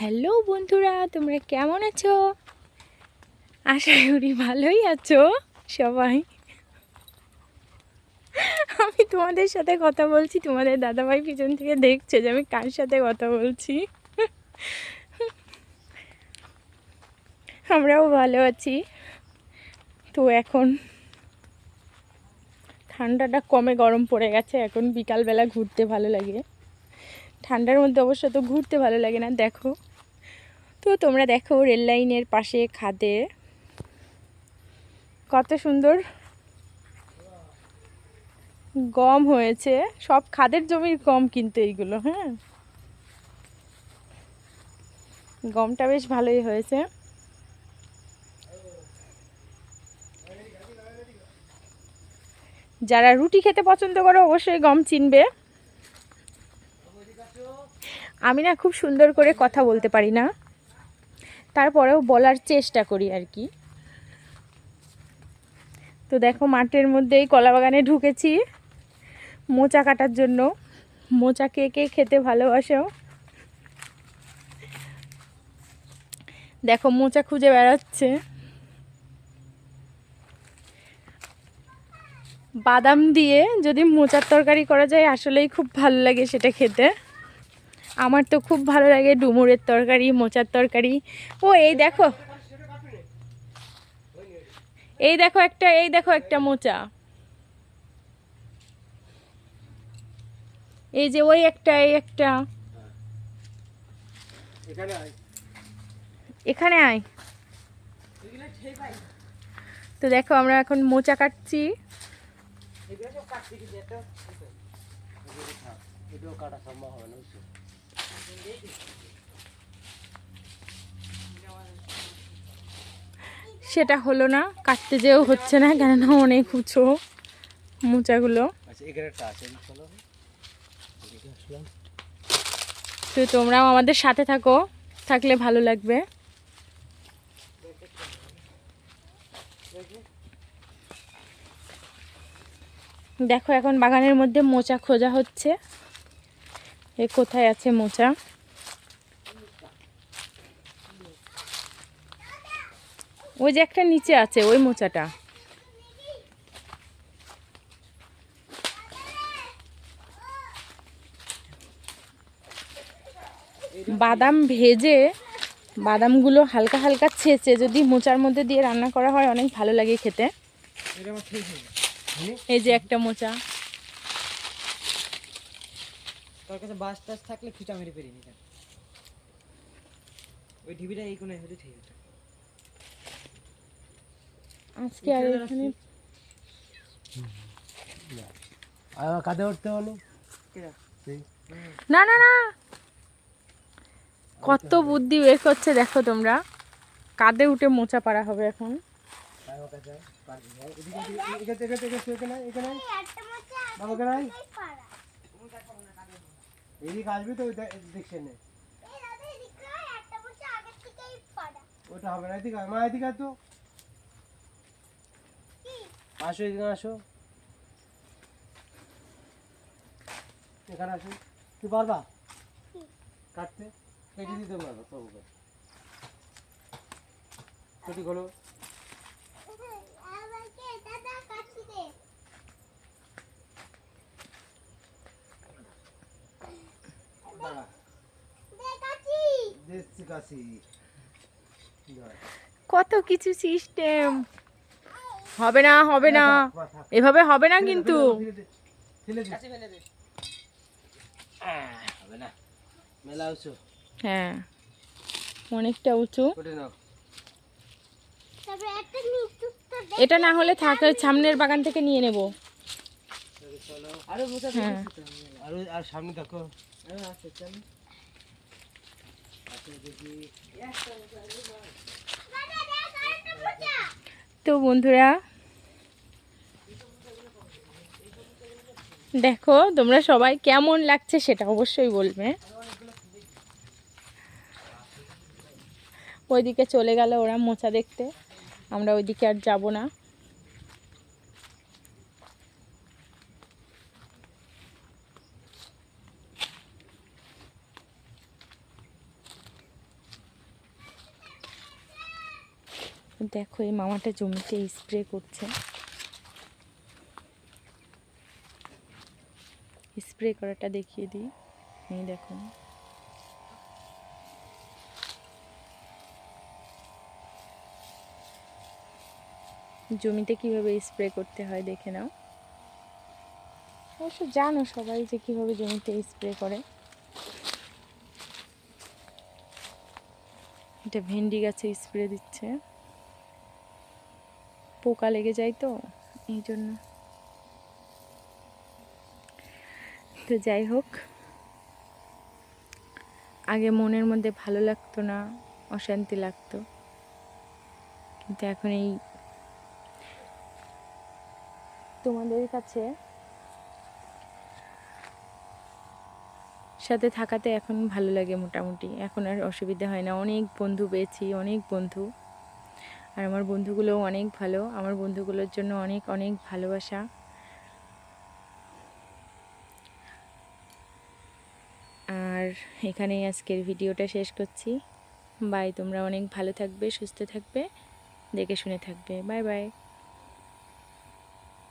Hello বন্ধুরা, তোমরা কেমন আছো? আশা করি ভালোই আছো সবাই। আমি তোমাদের সাথে কথা বলছি, তোমাদের দাদাভাই পিছন থেকে দেখছে যে আমি কার সাথে কথা বলছি। আমরাও ভালো আছি। তো এখন ঠান্ডাটা কমে গরম পড়ে গেছে, এখন বিকালবেলা ঘুরতে ভালো লাগে। ঠান্ডার মধ্যে অবশ্য তো ঘুরতে ভালো লাগে না। দেখো তো তোমরা দেখো রেল লাইনের পাশে খাদে কত সুন্দর গম হয়েছে। সব খাদের জমির গম কিন্তু এইগুলো। হ্যাঁ, গমটা বেশ ভালোই হয়েছে। যারা রুটি খেতে পছন্দ করো অবশ্যই গম চিনবে। আমি না খুব সুন্দর করে কথা বলতে পারি না, তারপরেও বলার চেষ্টা করি আর কি। তো দেখো মাঠের মধ্যেই কলা বাগানে ঢুকেছি মোচা কাটার জন্য। মোচা কে কে খেতে ভালোবাসো? দেখো মোচা খুঁজে বেড়াচ্ছে। বাদাম দিয়ে যদি মোচার তরকারি করা যায় আসলেই খুব ভালো লাগে সেটা খেতে। আমার তো খুব ভালো লাগে ডুমুরের তরকারি, মোচার তরকারি। ও এই দেখো, এই দেখো একটা মোচা। এই যে ওই একটা, এই একটা, এখানে আয়। তো দেখো আমরা এখন মোচা কাটছি। সেটা হলো না, কাটতে যেও হচ্ছে না, কেননা অনেক উঁচু মোচাগুলো। তো তোমরাও আমাদের সাথে থাকো, থাকলে ভালো লাগবে। দেখো এখন বাগানের মধ্যে মোচা খোঁজা হচ্ছে। এ কোথায় আছে মোচা? ওই যে একটা নিচে আছে ওই মোচাটা। বাদাম ভেজে বাদামগুলো হালকা হালকা ছেঁচে যদি মোচার মধ্যে দিয়ে রান্না করা হয় অনেক ভালো লাগে খেতে। এই যে একটা মোচা। তোর কাছে বাস টাস থাকলে খুঁচা মেরে পেরিনি ওই ঢিবিটা এই কোণে হলে ঠিক আছে। আজকে আর এখানে কাঁধে উঠতে হলো না না না, কত বুদ্ধি বের করছে দেখো তোমরা। কাঁধে উঠে মোচা পাড়া হবে এখন। এদিকে আসবি তো দেখছে নে ওটা হবে না। এদিকে মা, এদিকে তো আসো, এদিকে আসো, এখানে আসো। তুই পারবা কাটতে? কেটে দিতে পারবো তবুকে ছুটি করো। কত কিছু সিস্টেম। হবে না, হবে না, এভাবে হবে না কিন্তু। হ্যাঁ, অনেকটা উঁচু। এটা না হলে থাকে সামনের বাগান থেকে নিয়ে নেব। হ্যাঁ, আর সামনে দেখো। তো বন্ধুরা দেখো তোমরা সবাই কেমন লাগছে সেটা অবশ্যই বলবে। ওইদিকে চলে গেল ওরা মোচা দেখতে, আমরা ওইদিকে আর যাব না। দেখো এই মামাটা জমিতে স্প্রে করছে, স্প্রে করাটা দেখিয়ে দিই। এই দেখুন, জমিতে কিভাবে স্প্রে করতে হয় দেখে নাও। অবশ্য জানো সবাই যে কিভাবে জমিতে স্প্রে করে। এটা ভেন্ডি গাছে স্প্রে দিচ্ছে, পোকা লেগে যায় তো এই জন্য। তো যাই হোক, আগে মনের মধ্যে ভালো লাগতো না, অশান্তি লাগতো, কিন্তু এখন এই তোমাদের কাছে সাথে থাকাতে এখন ভালো লাগে। মোটামুটি এখন আর অসুবিধা হয় না, অনেক বন্ধু পেয়েছি, অনেক বন্ধু। আর আমার বন্ধুগুলোও অনেক ভালো, আমার বন্ধুগুলোর জন্য অনেক অনেক ভালোবাসা। আর এখানেই আজকের ভিডিওটা শেষ করছি। বাই, তোমরা অনেক ভালো থাকবে, সুস্থ থাকবে, দেখে শুনে থাকবে। Bye bye.